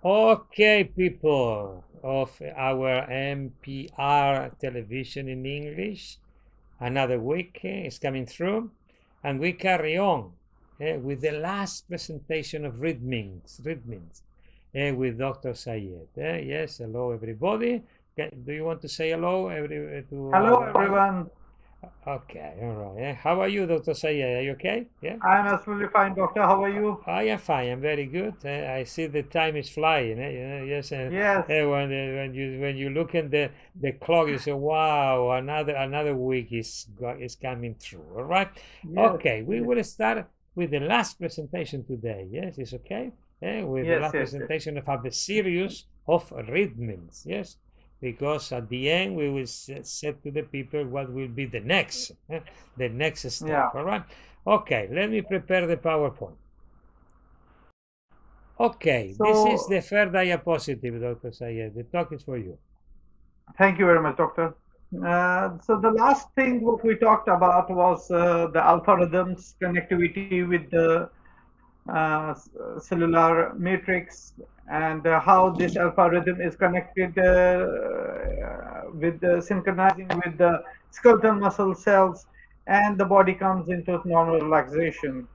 Okay, people of our NPR television in English, another week is coming through, and we carry on with the last presentation of Rhythmins with Dr. Sayed. Yes, hello everybody. Do you want to say hello to Hello, our? everyone. Okay, all right. How are you, Dr. Sayed? Are you okay? Yeah. I'm absolutely fine, doctor. How are you? I am fine. I'm very good. I see the time is flying. Yes, and Yes, when you look at the clock, you say, "Wow, another week is coming through." All right. yes, Okay, we yes, will start with the last presentation today. Yes, it's okay. With the yes, last yes, yes. presentation of the series of rhythms. Yes, because at the end we will say to the people what will be the next step. Yeah. All right. Okay, let me prepare the PowerPoint. Okay, this is So, the third diapositive, Dr. Sayed. The talk is for you. thank you very much, doctor. So the last thing what we talked about was the algorithms connectivity with the cellular matrix and how this algorithm is connected with the synchronizing with the skeletal muscle cells and the body comes into normal relaxation.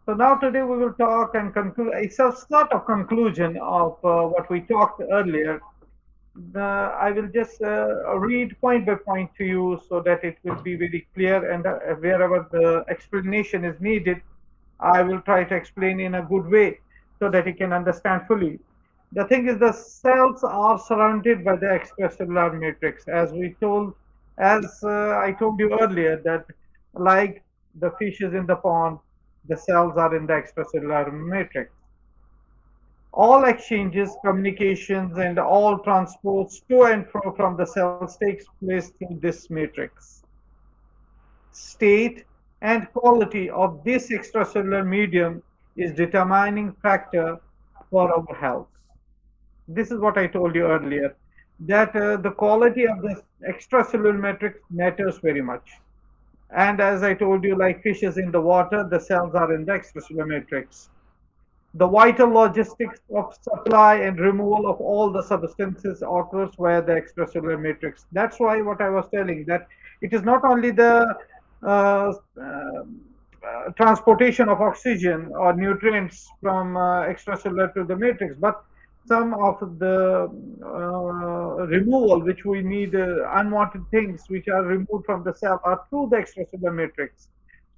So now today we will talk and conclude. It's a sort of conclusion of what we talked earlier. I will just read point by point to you so that it will be very clear. And wherever the explanation is needed, I will try to explain in a good way so that you can understand fully. The thing is, the cells are surrounded by the extracellular matrix, as I told you earlier, that like the fishes in the pond, the cells are in the extracellular matrix. All exchanges, communications, and all transports to and fro from the cells takes place through this matrix. State and quality of this extracellular medium is determining factor for our health. This is what I told you earlier, that the quality of the extracellular matrix matters very much. And as I told you, like fishes in the water, the cells are in the extracellular matrix. The vital logistics of supply and removal of all the substances occurs via the extracellular matrix. That's why what I was telling, that it is not only the uh, transportation of oxygen or nutrients from extracellular to the matrix, but some of the removal which we need, unwanted things which are removed from the cell are through the extracellular matrix.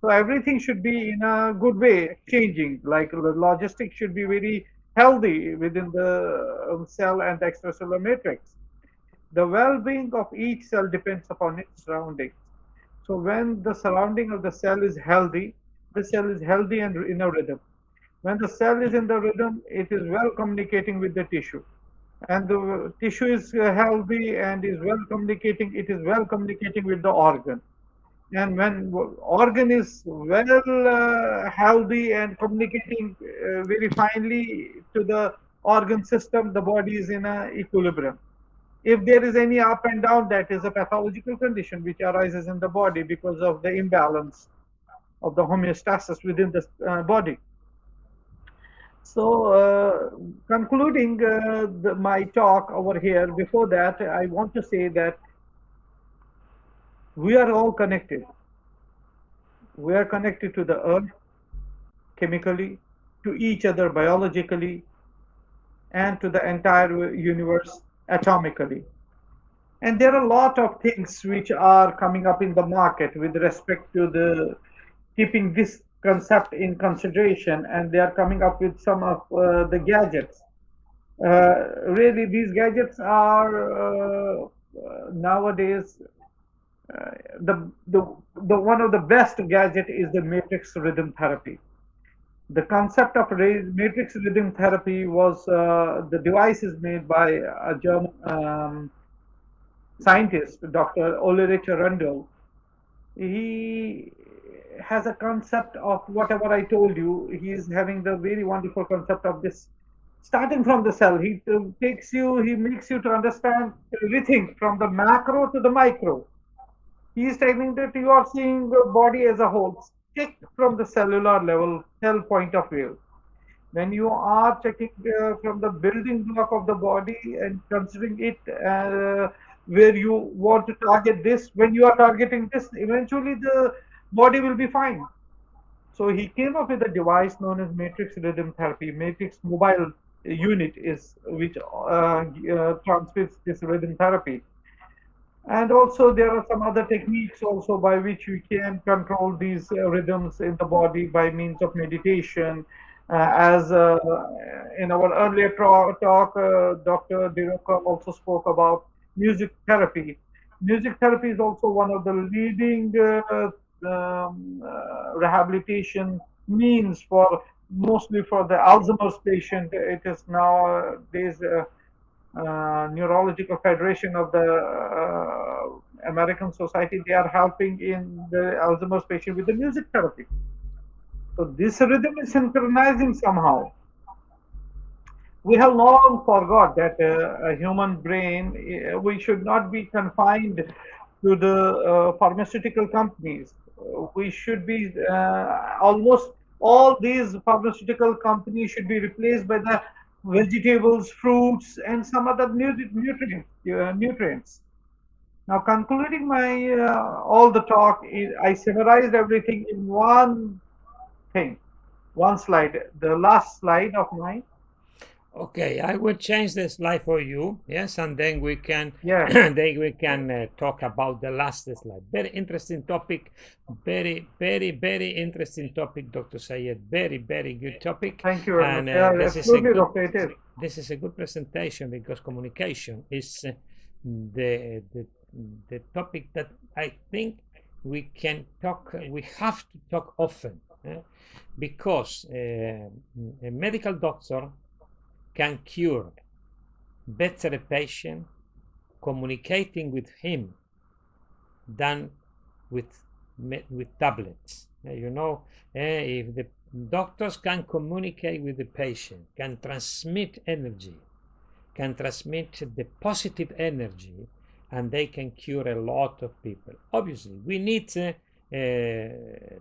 So everything should be in a good way, changing. Like the logistics should be very healthy within the cell and the extracellular matrix. The well-being of each cell depends upon its surroundings. So when the surrounding of the cell is healthy and in a rhythm. When the cell is in the rhythm, it is well communicating with the tissue. And the tissue is healthy and is well communicating, it is well communicating with the organ. And when organ is well healthy and communicating very finely to the organ system, the body is in a equilibrium. If there is any up and down, that is a pathological condition which arises in the body because of the imbalance of the homeostasis within the body. So, concluding my talk over here, before that, I want to say that we are all connected. We are connected to the earth chemically, to each other biologically, and to the entire universe atomically. And there are a lot of things which are coming up in the market with respect to the keeping this concept in consideration, and they are coming up with some of the gadgets. Really, these gadgets are nowadays the one of the best gadget is the matrix rhythm therapy. The concept of matrix rhythm therapy was the device is made by a German scientist, Dr. Ulrich Rundle. He has a concept of whatever I told you. He is having the very wonderful concept of this. Starting from the cell, he makes you to understand everything from the macro to the micro. He is telling that you are seeing the body as a whole, check from the cellular level, cell point of view. When you are checking from the building block of the body and considering it where you want to target this, when you are targeting this, eventually the body will be fine. So he came up with a device known as matrix rhythm therapy. Matrix mobile unit is which transmits this rhythm therapy. And also there are some other techniques also by which we can control these rhythms in the body by means of meditation. As in our earlier talk, Dr. Diroka also spoke about music therapy. Music therapy is also one of the leading rehabilitation means for mostly for the Alzheimer's patient. It is nowadays Neurological Federation of the American Society, they are helping in the Alzheimer's patient with the music therapy. So this rhythm is synchronizing somehow. We have long forgot that a human brain, we should not be confined to the pharmaceutical companies. We should be almost all these pharmaceutical companies should be replaced by the vegetables, fruits, and some other nutrients. Now, concluding my all the talk, I summarized everything in one thing, one slide, the last slide of mine. Okay, I will change the slide for you. Yes, and then we can Yeah. then we can talk about the last slide. Very interesting topic. Very interesting topic, Dr. Sayed. Very good topic. Thank you very And much. Yeah, absolutely, Doctor. It is. this is a good presentation because communication is the topic that I think we can talk. We have to talk often because a medical doctor can cure better a patient communicating with him than with tablets. If the doctors can communicate with the patient, can transmit energy, can transmit the positive energy, and they can cure a lot of people. Obviously, we need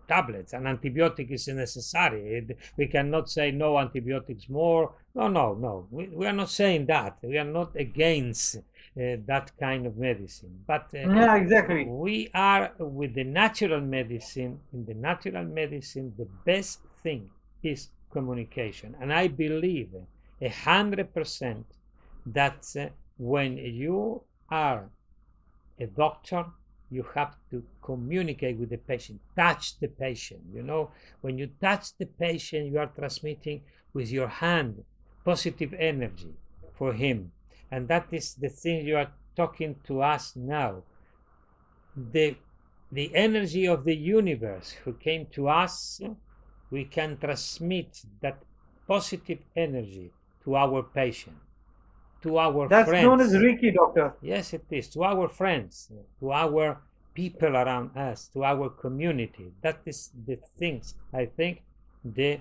tablets, and antibiotic is necessary. We cannot say no antibiotics more. No. We are not saying that. We are not against that kind of medicine. But Yeah, exactly. we are with the natural medicine. In the natural medicine, the best thing is communication. And I believe 100% that when you are a doctor, you have to communicate with the patient, touch the patient. When you touch the patient, you are transmitting with your hand positive energy for him. And that is the thing you are talking to us now. The energy of the universe who came to us, we can transmit that positive energy to our patient, to our That's friends. known as Reiki, Doctor. Yes, it is. To our friends, to our people around us, to our community. That is the things I think the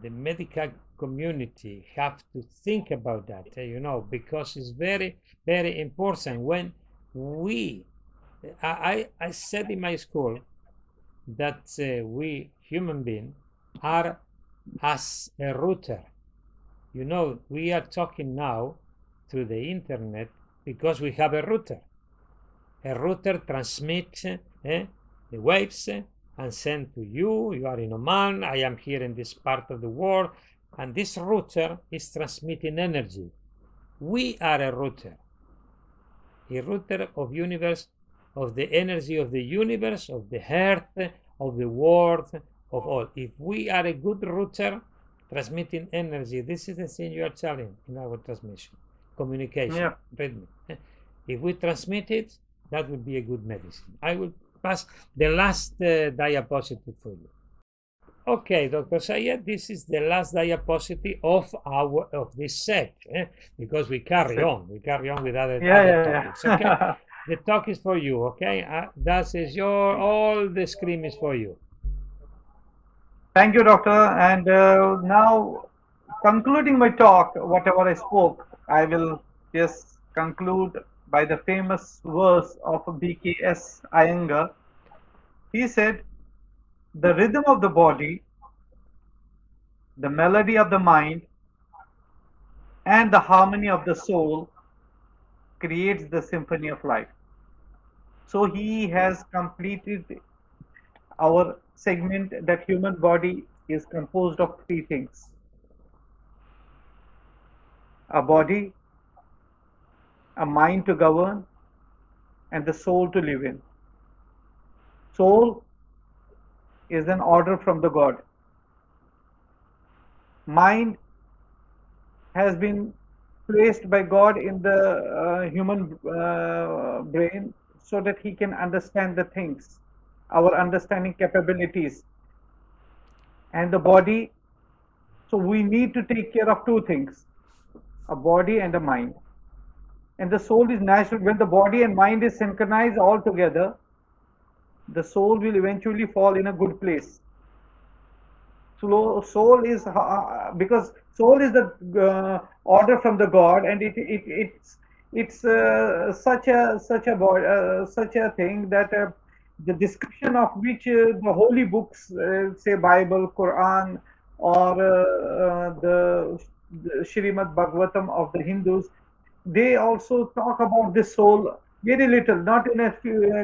medical community have to think about that, because it's very important. When I said in my school that we human beings are as a router. We are talking now through the internet because we have a router. A router transmits the waves and send to you. You are in Oman. I am here in this part of the world. And this router is transmitting energy. We are a router of universe, of the energy of the universe, of the earth, of the world, of all. If we are a good router, transmitting energy, this is the thing you are telling in our transmission, communication, rhythm. If we transmit it, that will be a good medicine. I will pass the last diapositive for you. Okay, Dr. Sayed, this is the last diapositive of this set, because we carry on with other topics. Okay, the talk is for you. Okay, that is all the screen is for you. Thank you, Doctor. And now, concluding my talk, whatever I spoke, I will just conclude by the famous verse of BKS Iyengar. He said, "The rhythm of the body the melody of the mind, and the harmony of the soul creates the symphony of life. So he has completed our segment that human body is composed of three things: a body, a mind to govern, and the soul to live in. Soul is an order from the God. Mind has been placed by God in the human brain so that he can understand the things, our understanding capabilities. And the body, so we need to take care of two things: a body and a mind. And the soul is natural. When the body and mind is synchronized all together, the soul will eventually fall in a good place. Soul is because soul is the order from the God, and it's such a thing that the description of which the holy books, say Bible, Quran, or the Srimad Bhagavatam of the Hindus, they also talk about this soul very little, not in a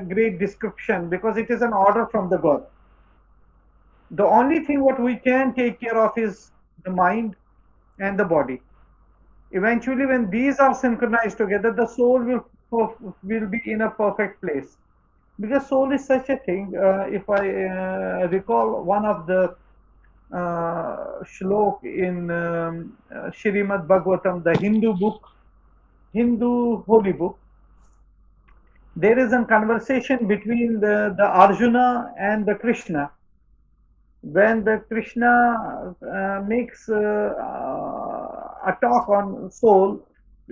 great description, because it is an order from the God. The only thing what we can take care of is the mind and the body. Eventually, when these are synchronized together, the soul will be in a perfect place. Because soul is such a thing. If I recall one of the shlok in Srimad Bhagavatam, the Hindu book, Hindu holy book, there is a conversation between the Arjuna and the Krishna. When the Krishna makes a talk on soul,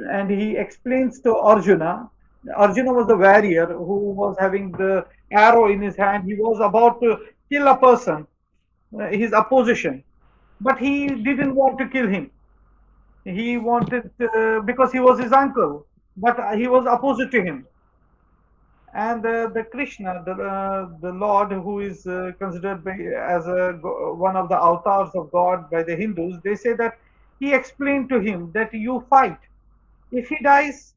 and he explains to Arjuna. Arjuna was the warrior who was having the arrow in his hand. He was about to kill a person, his opposition, but he didn't want to kill him. He wanted because he was his uncle, but he was opposite to him. And the Krishna, the Lord, who is considered as one of the avatars of God by the Hindus, they say that he explained to him that you fight. If he dies,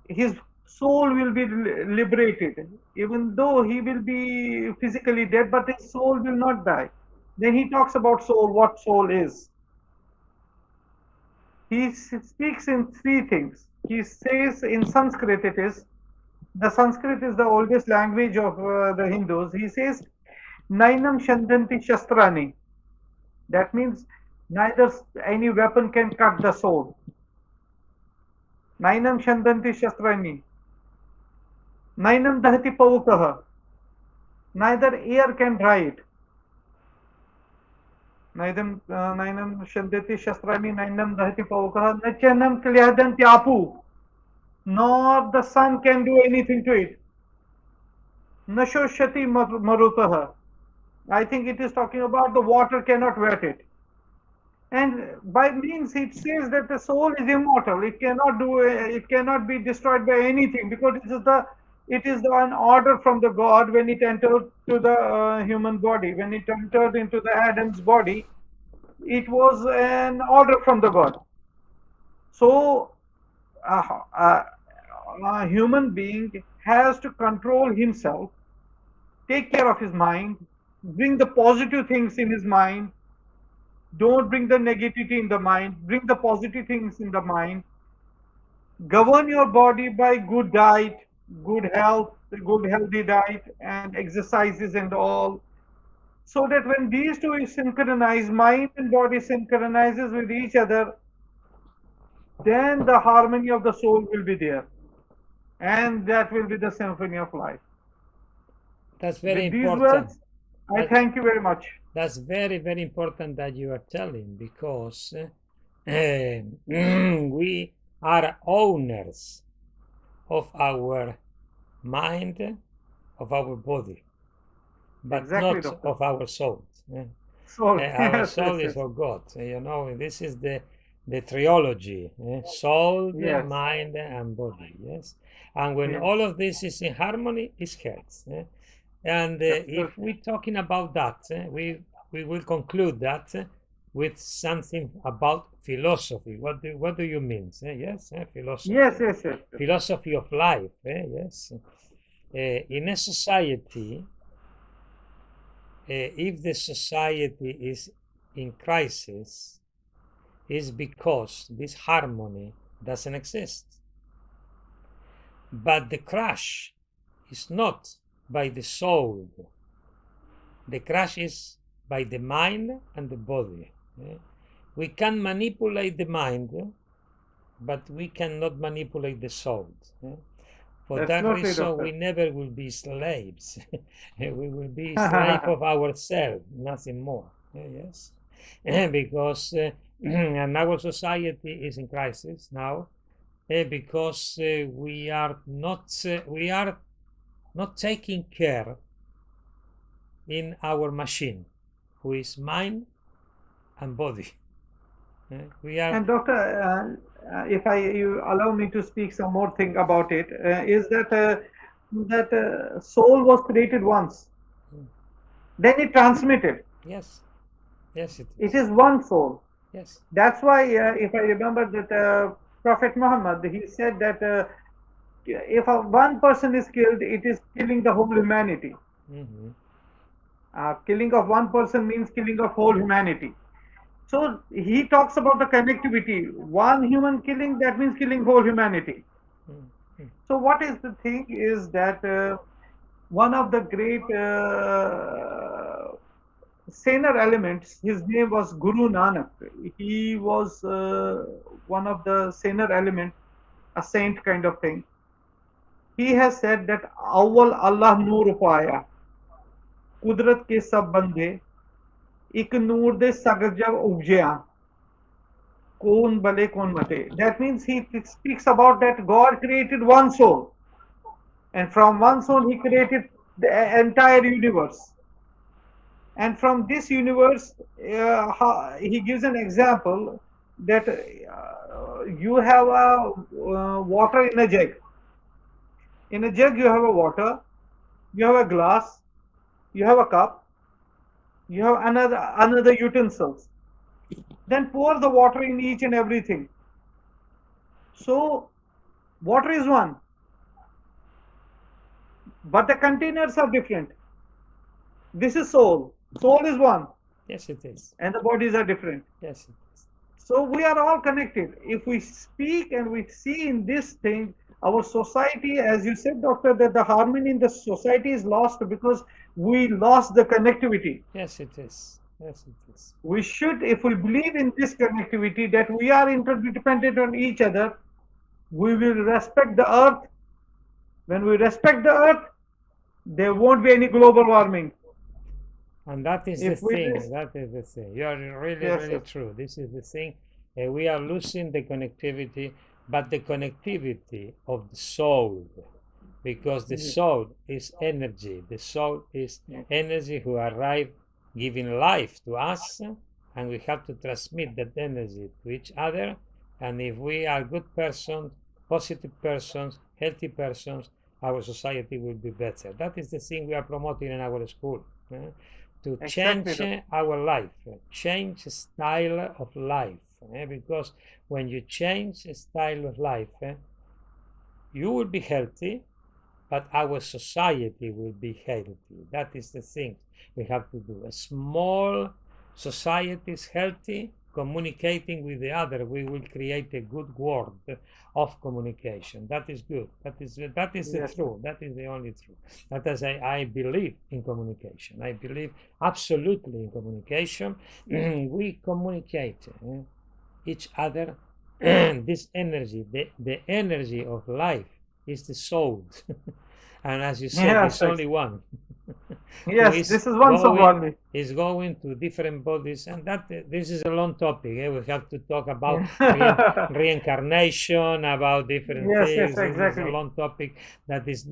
his soul will be liberated, even though he will be physically dead, but his soul will not die. Then he talks about soul, what soul is. He speaks in three things. He says in Sanskrit, the Sanskrit is the oldest language of the Hindus. He says, Nainam Shandanti Shastrani. That means neither any weapon can cut the soul. Nainam Shandanti Shastrani. Nainam Dahati Pavukaha. Neither air can dry it. Nainam Shandanti Shastrani, Nainam Dahati Pavukaha. Nachanam Kalyadanti Apu. Nor the sun can do anything to it. Nashoshati Marutaha. I think it is talking about the water cannot wet it. And by means it says that the soul is immortal. It cannot be destroyed by anything, because it is an order from the God when it entered to the human body. When it entered into the Adam's body, it was an order from the God. So a human being has to control himself, take care of his mind, bring the positive things in his mind. Don't bring the negativity in the mind. Bring the positive things in the mind. Govern your body by good diet, good health, good healthy diet, and exercises and all. So that when these two is synchronized, mind and body synchronizes with each other, then the harmony of the soul will be there. And that will be the symphony of life. That's very With these important. words, I thank you very much. That's very, very important that you are telling, because we are owners of our mind, of our body, but Exactly, not Doctor. of our soul. Soul. Our Yes, soul yes, is yes. for God. This is the trilogy: soul, Yes. mind, and body. Yes, and when Yes. all of this is in harmony, it's health. And if Absolutely. we're talking about that, we we will conclude that with something about philosophy. What do you mean? Yes, philosophy. Yes, yes, yes. Philosophy of life. Yes. In a society, if the society is in crisis, is because this harmony doesn't exist. But the crash is not by the soul. The crash is by the mind and the body. We can manipulate the mind, but we cannot manipulate the soul. For that Absolutely, reason, doctor. we never will be slaves. We will be slave of ourselves, nothing more. Yes, because and our society is in crisis now, because we are not taking care in our machine, who is mind and body. We are. And doctor, if you allow me to speak some more thing about it, is that soul was created once, then it transmitted. Yes, yes, it It is. is one soul. Yes. That's why, if I remember that Prophet Muhammad, he said that if one person is killed, it is killing the whole humanity. Killing of one person means killing of whole humanity. So he talks about the connectivity. One human killing, that means killing whole humanity. So what is the thing is that one of the great saner elements, his name was Guru Nanak. He was one of the saner element, a saint kind of thing. He has said that Awal Allah Noor Paya, Kudrat ke sab bande, ik noor de sagarjav ubjaya. Kon bale kon mate. That means he speaks about that God created one soul, and from one soul he created the entire universe. And from this universe, he gives an example that you have a water in a jug. In a jug, you have a water, you have a glass, you have a cup, you have another utensils. Then pour the water in each and everything. So water is one, but the containers are different. This is soul. Soul is one. Yes, it is. And the bodies are different. Yes, it is. So we are all connected. If we speak and we see in this thing, our society, as you said, doctor, that the harmony in the society is lost because we lost the connectivity. Yes, it is. Yes, it is. We should, if we believe in this connectivity, that we are interdependent on each other, we will respect the earth. When we respect the earth, there won't be any global warming. And that is the thing. That is the thing. You are really, really true. This is the thing. We are losing the connectivity, but the connectivity of the soul, because the soul is energy. The soul is energy who arrive giving life to us, and we have to transmit that energy to each other. And if we are good persons, positive persons, healthy persons, our society will be better. That is the thing we are promoting in our school. To change our life, change style of life, because when you change style of life, you will be healthy, but our society will be healthy. That is the thing we have to do. A small society is healthy, communicating with the other, we will create a good world of communication. That is good. That is the truth. That is the only truth. That is, I believe in communication. I believe absolutely in communication. We communicate each other. This energy, the energy of life, is the soul. And as you said, it's only one. Yes, this is one soul only. Is going to different bodies, and that this is a long topic. We have to talk about reincarnation, about different things. Yes, exactly. This is a long topic. That is,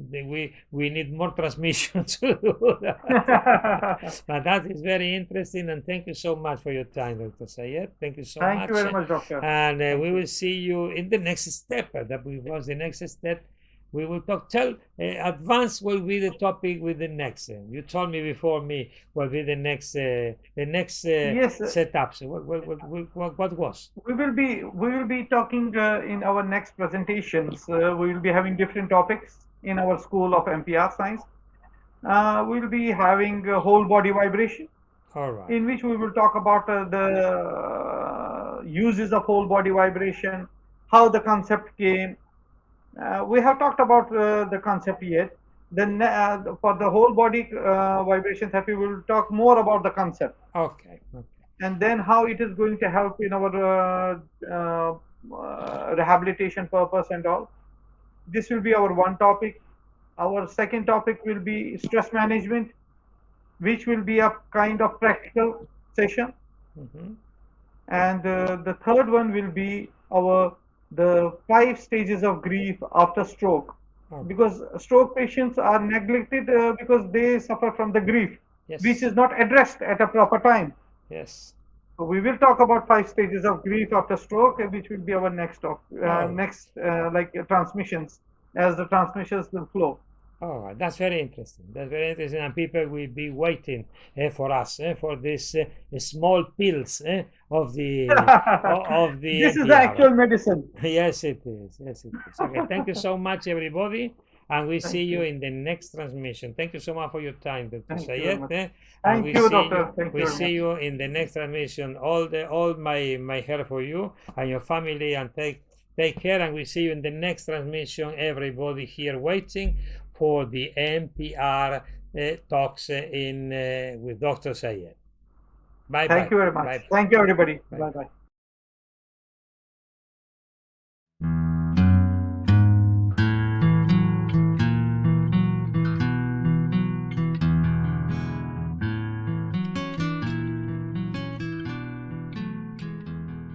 we need more transmission to do that. But that is very interesting, and thank you so much for your time, Dr. Sayed. Thank you so much. Thank you very much, doctor. And we will see you in the next step. That was the next step. we will talk. Tell advance will be the topic with the next. You told me before me will be the next Yes, setup. So what was? we will be talking in our next presentations. We will be having different topics in our school of MPR science. We will be having whole body vibration, All right. in which we will talk about the uses of whole body vibration, how the concept came. We have talked about the concept yet. Then for the whole body vibration therapy, we will talk more about the concept, Okay. Okay. and then how it is going to help in our rehabilitation purpose and all. This will be our one topic. Our second topic will be stress management, which will be a kind of practical session. Mm-hmm. And the third one will be our the 5 stages of grief after stroke, Okay. because stroke patients are neglected because they suffer from the grief, which Yes. is not addressed at a proper time. Yes. So we will talk about 5 stages of grief after stroke, which will be our next Oh. next transmissions, as the transmissions will flow. All right, that's very interesting. That's very interesting, and people will be waiting for us for these small pills of the of the This is the NPR. actual medicine. Yes, it is. Yes, it is. Okay, thank you so much, everybody, and we see Thank you you. in the next transmission. Thank you so much for your time, Dr. Thank you very Sayed. much. And Thank we you, see doctor. you. Thank We you very see much. you in the next transmission. All my help for you and your family, and take care. And we see you in the next transmission. Everybody here waiting for the NPR talks in with Dr. Sayed. Bye Thank bye. you very much. Bye. Thank you, everybody. Bye. Bye bye.